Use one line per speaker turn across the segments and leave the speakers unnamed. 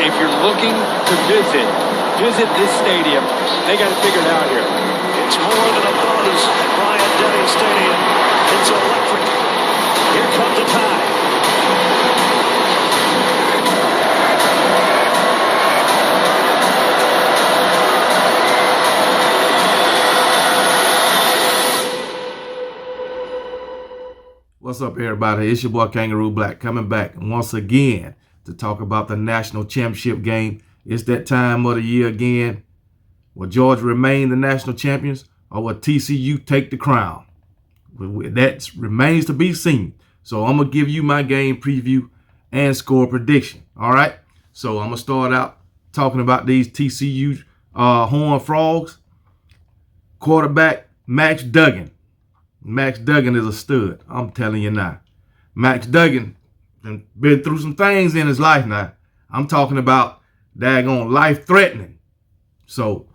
If you're looking to visit this stadium. They got to figure it out here.
It's more than a buzz at Bryant-Denny Stadium. It's electric. Here comes a tie.
What's up, everybody? It's your boy Kangaroo Black coming back once again to talk about the national championship game. It's that time of the year again. Will Georgia remain the national champions, or will TCU take the crown? That remains to be seen. So I'm going to give you my game preview and score prediction. All right? So I'm going to start out talking about these TCU Horned Frogs. Quarterback, Max Duggan. Max Duggan is a stud. I'm telling you now. Max Duggan has been through some things in his life now. I'm talking about daggone life-threatening. So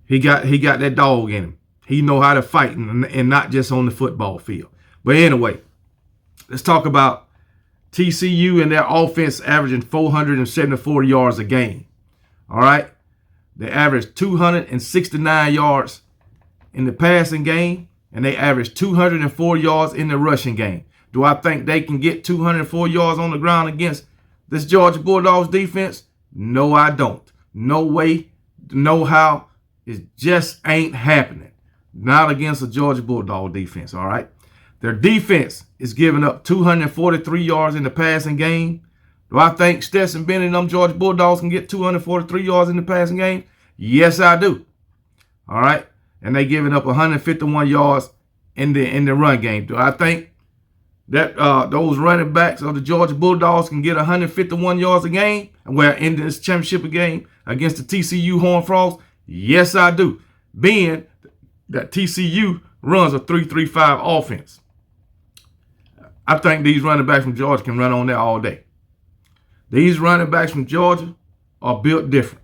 he got that dog in him. He know how to fight and not just on the football field. But anyway, let's talk about TCU and their offense averaging 474 yards a game. All right? They average 269 yards in the passing game, and they average 204 yards in the rushing game. Do I think they can get 204 yards on the ground against this Georgia Bulldogs defense? No, I don't. No way, no how. It just ain't happening. Not against the Georgia Bulldog defense, all right? Their defense is giving up 243 yards in the passing game. Do I think Stetson Bennett and them Georgia Bulldogs can get 243 yards in the passing game? Yes, I do. All right? And they giving up 151 yards in the run game. Do I think that those running backs of the Georgia Bulldogs can get 151 yards a game? Where in this championship game against the TCU Horned Frogs? Yes, I do. Being that TCU runs a 3-3-5 offense. I think these running backs from Georgia can run on there all day. These running backs from Georgia are built different.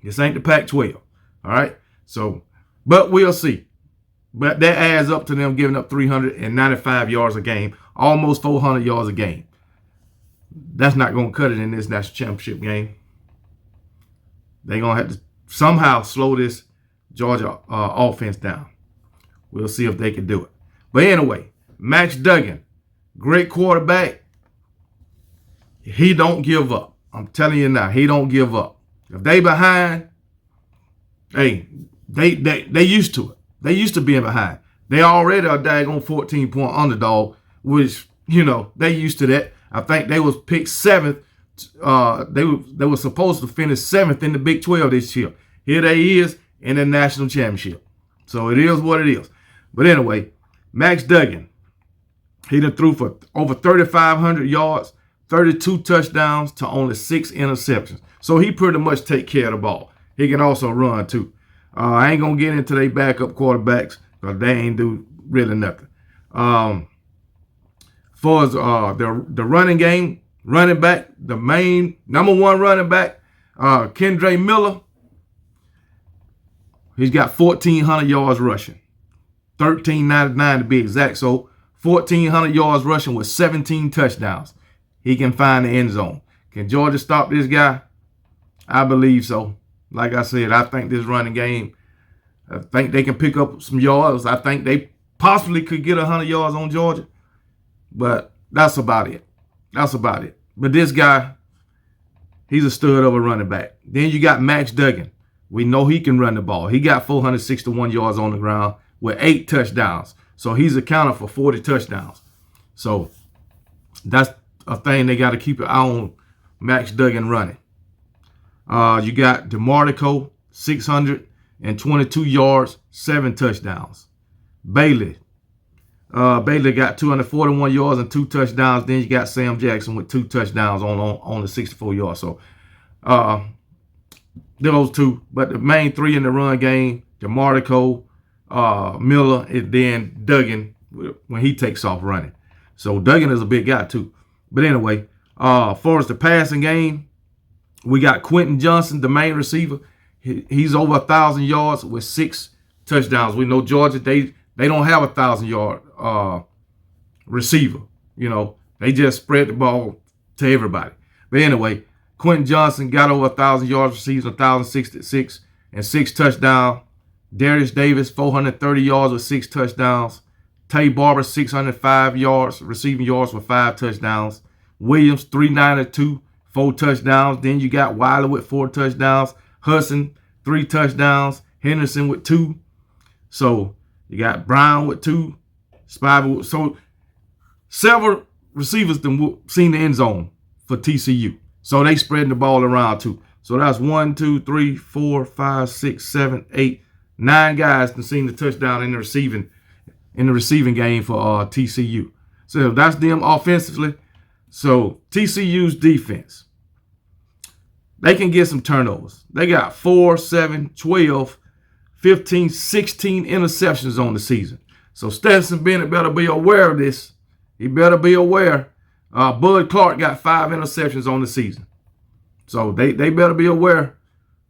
This ain't the Pac-12. All right? So, but we'll see. But that adds up to them giving up 395 yards a game, almost 400 yards a game. That's not going to cut it in this national championship game. They're going to have to somehow slow this Georgia offense down. We'll see if they can do it. But anyway, Max Duggan, great quarterback. He don't give up. I'm telling you now, he don't give up. If they behind, hey, they used to it. They used to being behind. They already a daggone 14-point underdog, which, you know, they used to that. I think they was picked 7th. They were supposed to finish 7th in the Big 12 this year. Here they is in the national championship. So it is what it is. But anyway, Max Duggan, he done threw for over 3,500 yards, 32 touchdowns to only 6 interceptions. So he pretty much take care of the ball. He can also run too. I ain't going to get into their backup quarterbacks because they ain't do really nothing. For the running game, running back, the main number one running back, Kendre Miller, he's got 1,400 yards rushing. 1,399 to be exact. So 1,400 yards rushing with 17 touchdowns. He can find the end zone. Can Georgia stop this guy? I believe so. Like I said, I think this running game, I think they can pick up some yards. I think they possibly could get 100 yards on Georgia. But that's about it. That's about it. But this guy, he's a stud of a running back. Then you got Max Duggan. We know he can run the ball. He got 461 yards on the ground with 8 touchdowns. So he's accounted for 40 touchdowns. So that's a thing they got to keep an eye on Max Duggan running. You got DeMarco, 622 yards, 7 touchdowns. Bailey got 241 yards and 2 touchdowns. Then you got Sam Jackson with 2 touchdowns on the 64 yards. So those two. But the main 3 in the run game, DeMarco, Miller, and then Duggan when he takes off running. So Duggan is a big guy too. But anyway, as far as the passing game, we got Quentin Johnson, the main receiver. He's over 1,000 yards with 6 touchdowns. We know Georgia, they don't have 1,000-yard receiver. You know, they just spread the ball to everybody. But anyway, Quentin Johnson got over 1,000 yards receiving, 1,066 and 6 touchdowns. Darius Davis, 430 yards with 6 touchdowns. Tay Barber, 605 yards, receiving yards with 5 touchdowns. Williams, 392, 4 touchdowns. Then you got Wiley with 4 touchdowns. Hudson, 3 touchdowns. Henderson with 2. So you got Brown with 2. Spivey. So several receivers seen the end zone for TCU. So they spreading the ball around too. So that's 1, 2, 3, 4, 5, 6, 7, 8, 9 guys that seen the touchdown in the receiving game for TCU. So that's them offensively. So TCU's defense, they can get some turnovers. They got 4, 7, 12, 15, 16 interceptions on the season. So Stetson Bennett better be aware of this. He better be aware. Bud Clark got 5 interceptions on the season. So they better be aware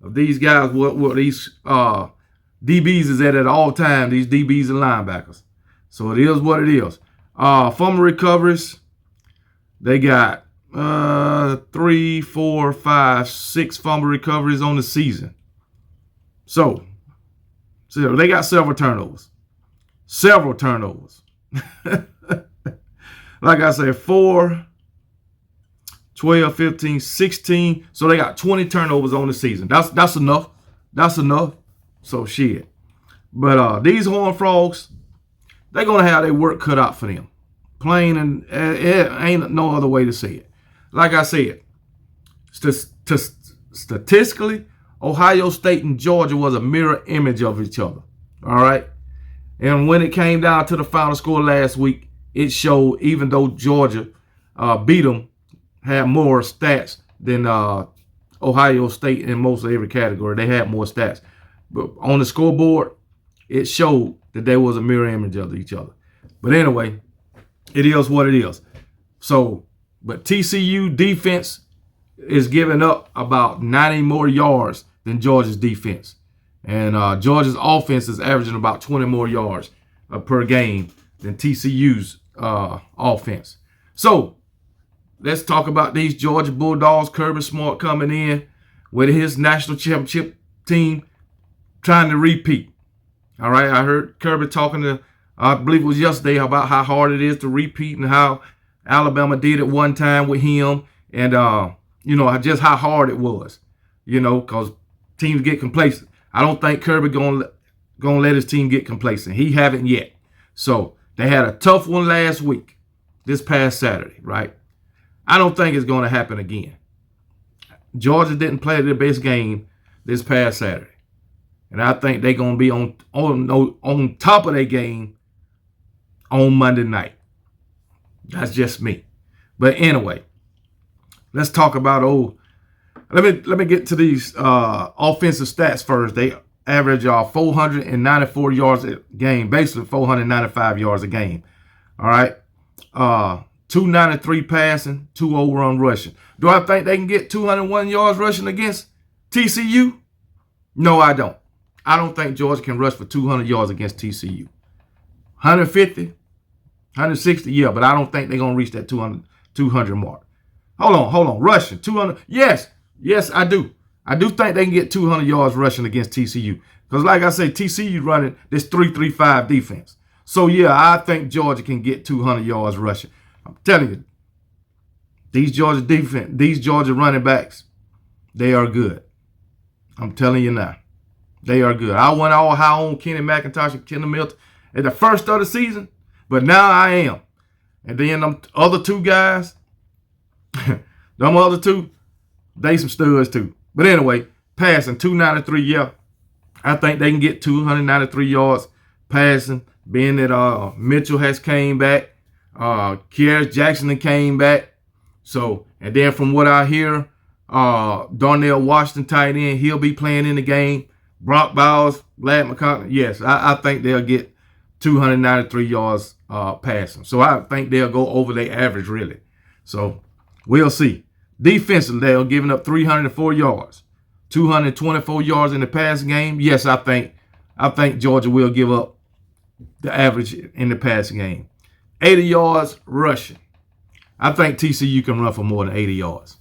of these guys, what these DBs is at all times, these DBs and linebackers. So it is what it is. Fumble recoveries, they got 3, 4, 5, 6 fumble recoveries on the season. So they got several turnovers. Several turnovers. Like I said, 4, 12, 15, 16. So they got 20 turnovers on the season. That's enough. That's enough. So shit. But these Horned Frogs, they're going to have their work cut out for them. Plain, and it ain't no other way to say it. Like I said, statistically, Ohio State and Georgia was a mirror image of each other. All right? And when it came down to the final score last week, it showed, even though Georgia beat them, had more stats than Ohio State in most of every category. They had more stats. But on the scoreboard, it showed that there was a mirror image of each other. But anyway, it is what it is. So, but TCU defense is giving up about 90 more yards than Georgia's defense. And Georgia's offense is averaging about 20 more yards per game than TCU's offense. So, let's talk about these Georgia Bulldogs. Kirby Smart coming in with his national championship team trying to repeat. All right, I heard Kirby talking to, I believe it was yesterday, about how hard it is to repeat and how Alabama did it one time with him. And, just how hard it was, because teams get complacent. I don't think Kirby gonna let his team get complacent. He haven't yet. So they had a tough one last week, this past Saturday, right? I don't think it's going to happen again. Georgia didn't play their best game this past Saturday. And I think they're going to be on top of their game on Monday night. That's just me. But anyway, let's talk about let me get to these offensive stats first. They average 494 yards a game, basically 495 yards a game. All right. 293 passing, 2 overrun rushing. Do I think they can get 201 yards rushing against TCU? No, I don't. I don't think Georgia can rush for 200 yards against TCU. 150, 160, yeah, but I don't think they're going to reach that 200 mark. Hold on. Rushing, 200. Yes, I do. I do think they can get 200 yards rushing against TCU. Because like I say, TCU running this 3-3-5 defense. So, yeah, I think Georgia can get 200 yards rushing. I'm telling you, these Georgia running backs, they are good. I'm telling you now. They are good. I went all high on Kenny McIntosh and Kendall Milton at the first of the season, but now I am. And then them other two guys, them other two, they some studs too. But anyway, passing 293, yeah. I think they can get 293 yards passing, being that Mitchell has came back. Kearis Jackson came back. So, and then from what I hear, Darnell Washington tight end, he'll be playing in the game. Brock Bowers, Lad McConkey, yes, I think they'll get 293 yards passing. So I think they'll go over their average, really. So we'll see. Defensively, they're giving up 304 yards, 224 yards in the passing game. Yes, I think Georgia will give up the average in the passing game. 80 yards rushing. I think TCU can run for more than 80 yards.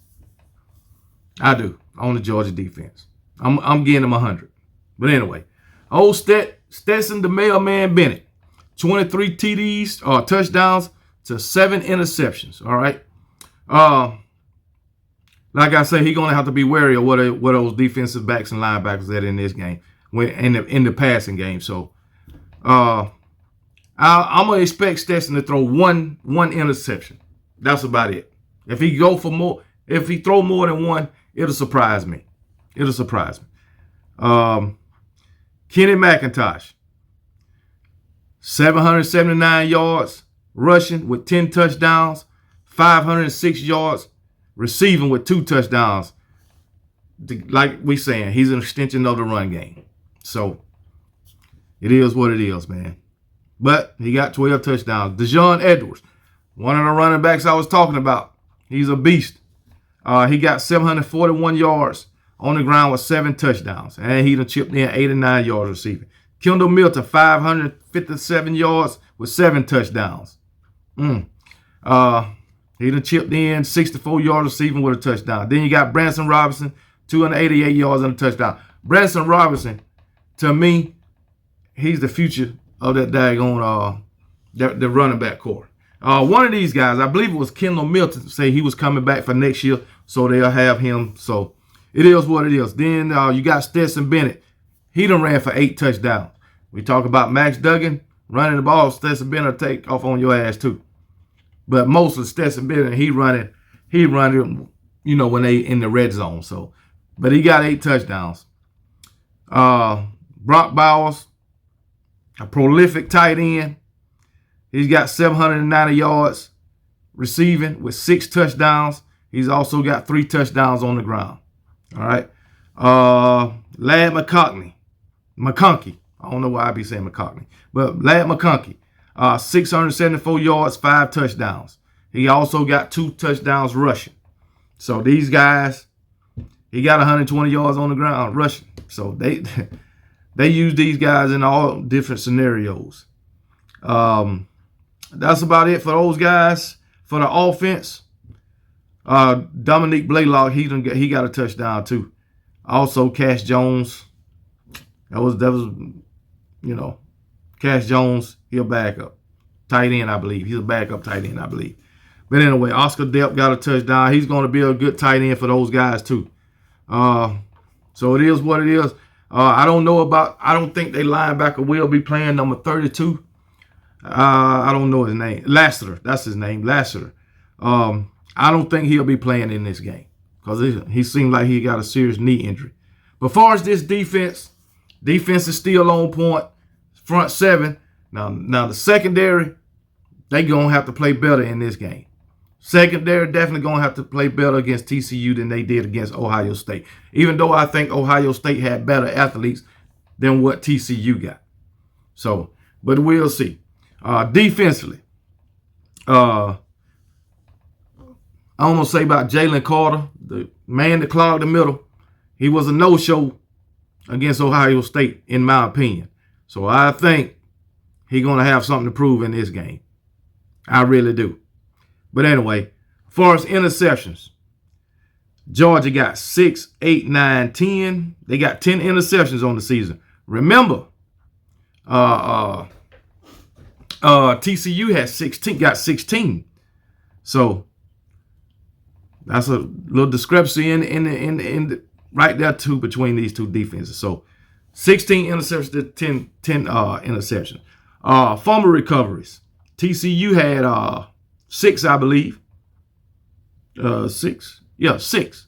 I do on the Georgia defense. I'm getting him 100. But anyway, old Stetson the Mailman Bennett, 23 TDs or touchdowns to 7 interceptions. All right. Like I say, he's gonna have to be wary of what those defensive backs and linebackers at in this game, in the passing game. So, I'm gonna expect Stetson to throw one interception. That's about it. If he throw more than one, it'll surprise me. It'll surprise me. Kenny McIntosh, 779 yards rushing with 10 touchdowns, 506 yards receiving with 2 touchdowns. Like we saying, he's an extension of the run game. So it is what it is, man. But he got 12 touchdowns. Dejon Edwards, one of the running backs I was talking about. He's a beast. He got 741 yards on the ground with 7 touchdowns. And he done chipped in 89 yards receiving. Kendall Milton, 557 yards with 7 touchdowns. He done chipped in 64 yards receiving with a touchdown. Then you got Branson Robinson, 288 yards and a touchdown. Branson Robinson, to me, he's the future of that daggone the running back core. One of these guys, I believe it was Kendall Milton, say he was coming back for next year, so they'll have him. So it is what it is. Then you got Stetson Bennett. He done ran for 8 touchdowns. We talk about Max Duggan running the ball. Stetson Bennett will take off on your ass too. But most of Stetson Bennett, he running, you know, when they in the red zone. So, but he got 8 touchdowns. Brock Bowers, a prolific tight end. He's got 790 yards receiving with 6 touchdowns. He's also got 3 touchdowns on the ground. All right. Lad McConkey. I don't know why I be saying McConkey, but Lad McConkey, 674 yards, 5 touchdowns. He also got 2 touchdowns rushing. So these guys, he got 120 yards on the ground rushing. So they use these guys in all different scenarios. That's about it for those guys. For the offense, Dominique Blaylock, he got a touchdown too. Also, Cash Jones. That was you know, Cash Jones, he'll back up. Tight end, I believe. He's a backup tight end, I believe. But anyway, Oscar Depp got a touchdown. He's going to be a good tight end for those guys too. So it is what it is. I don't think they linebacker will be playing number 32. I don't know his name. Lassiter. That's his name. Lassiter. I don't think he'll be playing in this game because he seemed like he got a serious knee injury. But as far as this defense is still on point. Front 7. Now the secondary, they going to have to play better in this game. Secondary definitely going to have to play better against TCU than they did against Ohio State. Even though I think Ohio State had better athletes than what TCU got. So, but we'll see. Defensively, I'm going to say about Jalen Carter, the man that clogged the middle. He was a no-show against Ohio State, in my opinion. So I think he's going to have something to prove in this game. I really do. But anyway, as far as interceptions, Georgia got 6, 8, 9, 10. They got 10 interceptions on the season. Remember, TCU got 16. So that's a little discrepancy in the right there too between these two defenses. So 16 interceptions to 10 interceptions. Fumble recoveries. TCU had 6, I believe. 6. Yeah, 6.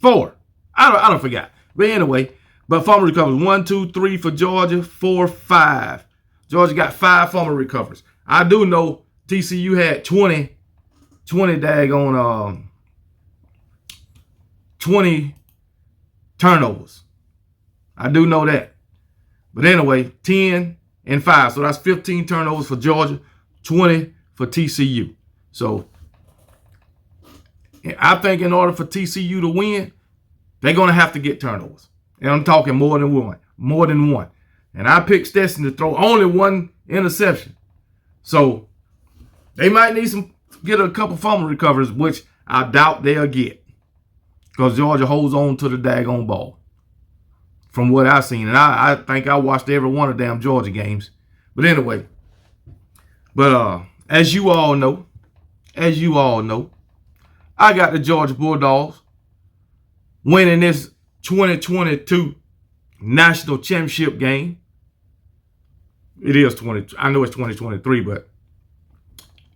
4. I don't forget. But anyway, but fumble recoveries. 1, 2, 3 for Georgia. 4, 5. Georgia got 5 fumble recoveries. I do know TCU had 20 daggone 20 turnovers. I do know that. But anyway, 10 and 5. So that's 15 turnovers for Georgia, 20 for TCU. So I think in order for TCU to win, they're going to have to get turnovers. And I'm talking more than one. More than one. And I picked Stetson to throw only 1 interception. So they might need get a couple fumble recoveries, which I doubt they'll get. because Georgia holds on to the daggone ball from what I've seen. And I think I watched every one of the damn Georgia games. But anyway, as you all know, I got the Georgia Bulldogs winning this 2022 National Championship game. It is I know it's 2023, but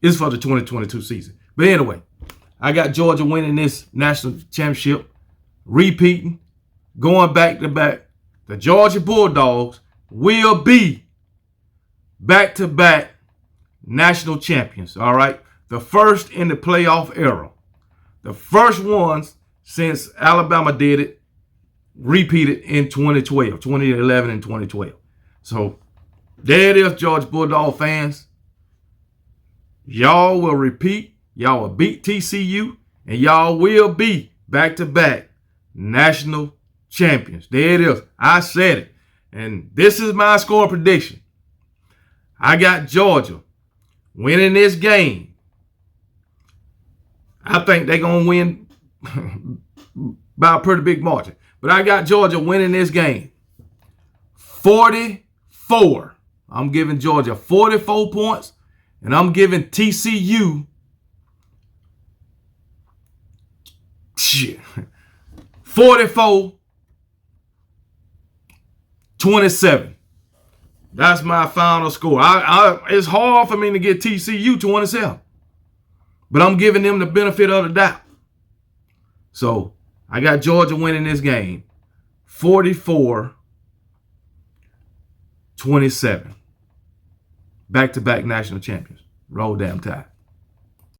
it's for the 2022 season. But anyway, I got Georgia winning this national championship, repeating, going back to back. The Georgia Bulldogs will be back-to-back national champions, all right? The first in the playoff era. The first ones since Alabama did it, repeated in 2011 and 2012. So there it is, Georgia Bulldog fans. Y'all will repeat. Y'all will beat TCU. And y'all will be back-to-back national champions. There it is. I said it. And this is my score prediction. I got Georgia winning this game. I think they're going to win by a pretty big margin. But I got Georgia winning this game 44. I'm giving Georgia 44 points, and I'm giving TCU 44-27. That's my final score. It's hard for me to get TCU 27, but I'm giving them the benefit of the doubt. So I got Georgia winning this game 44-27. Back-to-back national champions. Roll damn tide.